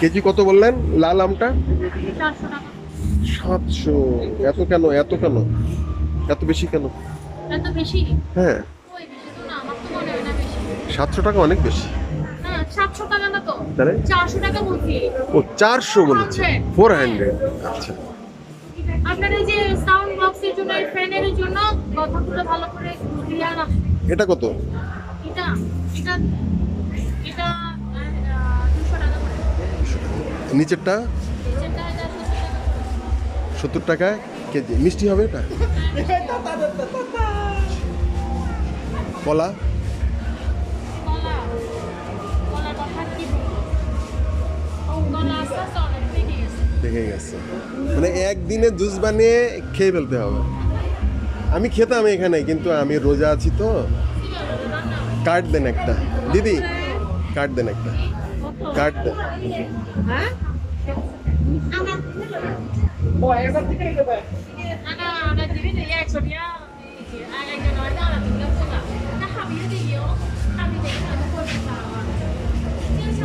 KG কত বললেন লাল আমটা? 400 টাকা। 700? এত কেন, এত কেন, এত বেশি কেন? এত বেশি? হ্যাঁ, ওই বেশি তো না, আমার তো মনে হয় না বেশি। 700 টাকা অনেক বেশি। না 700 টাকা না তো, তাহলে 400 টাকা বলছি। ও 400 বলেছে, 400। আচ্ছা, আপনার এই যে সাউন্ড বক্সের জন্য, এই ফ্যানের জন্য কথাগুলো ভালো করে ক্লিয়ার আসে। এটা কত? এটা এটা এটা 200 টাকা করে। নিচেরটা যেটা এটা 70 টাকা কেজি। মিষ্টি হবে এটা? কলা? কলা, কলার কথা কি বলবো? কলা আস্তে আস্তে অনেক পেকে গেছে। দেখে গেছে, মানে একদিনে জুস বানিয়ে খেয়ে ফেলতে হবে। আমি খেতাম এখানে, কিন্তু আমি রোজা আছি তো। কার্ড দেন একটা দিদি, কার্ড দেন একটা, কার্ড দেন। হ্যাঁ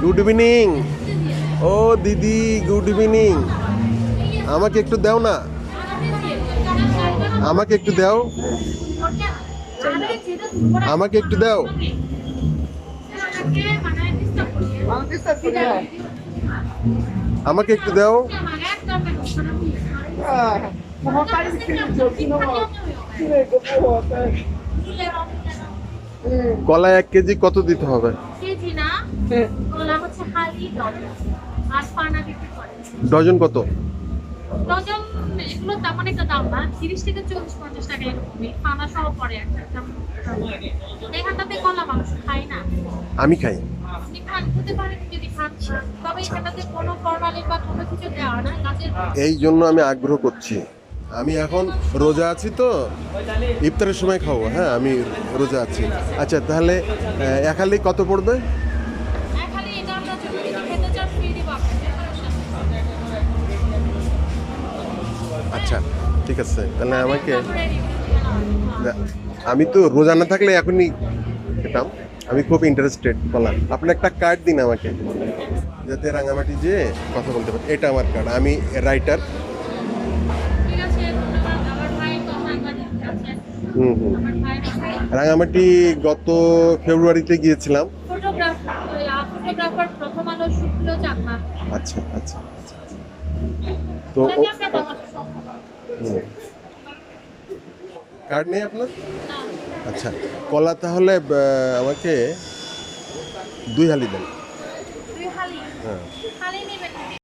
গুড ইভিনিং। ও দিদি, গুড ইভিনিং। আমাকে একটু দাও না, আমাকে একটু দাও, আমাকে একটু দাও। আমাকে একটু দাও। কলা 1 কেজি কত দিতে হবে? কেজি না, কলা হচ্ছে খালি ডজন, আর পানা বিক্রি করে। ডজন কত? ডজন এগুলো তেমন একটা দাম না, 30 থেকে 40-50 টাকা এরকমই, পানা সহ পড়ে একটা। এখানটাতে কলা মানুষ খায় না। আমি খাই। আপনি খান, খেতে পারেন যদি খান, তবে এখানটাতে কোনো ফরমালিন বা কোনো কিছু দেওয়া না গাছের। এই জন্য আমি আগ্রহ করছি। আমি এখন রোজা আছি তো, ইফতারের সময় খাবো। হ্যাঁ, আমি রোজা আছি। আচ্ছা, তাহলে এক হালি কত পড়বে? খালি এটা আমরা জন্য যদি খেতে চান ফ্রি দিব আপনাকে, আচ্ছা, ঠিক আছে, তাহলে আমাকে, তারপরে review আমি তো রোজা না থাকলে এখনই খেতাম। আমি খুব ইন্টারেস্টেড বললাম। আপনি একটা কার্ড দিন আমাকে, যাতে রাঙামাটি যেয়ে কথা বলতে পারি। এটা আমার কার্ড, আমি রাইটার। ঠিক আছে, ধন্যবাদ। আমার ভাই তো সাংবাদিক আছে, হুম হুম। আমার ভাই রাঙামাটি গত ফেব্রুয়ারিতে গিয়েছিলাম। ফটোগ্রাফার, প্রথম আলো, শুক্ল, চাকমা। আচ্ছা আচ্ছা আচ্ছা। তো কার্ড নেই আপনার? আচ্ছা, কলা তাহলে আমাকে 2 হালি দেন। দুই হালি, হ্যাঁ। হালি নেবেন।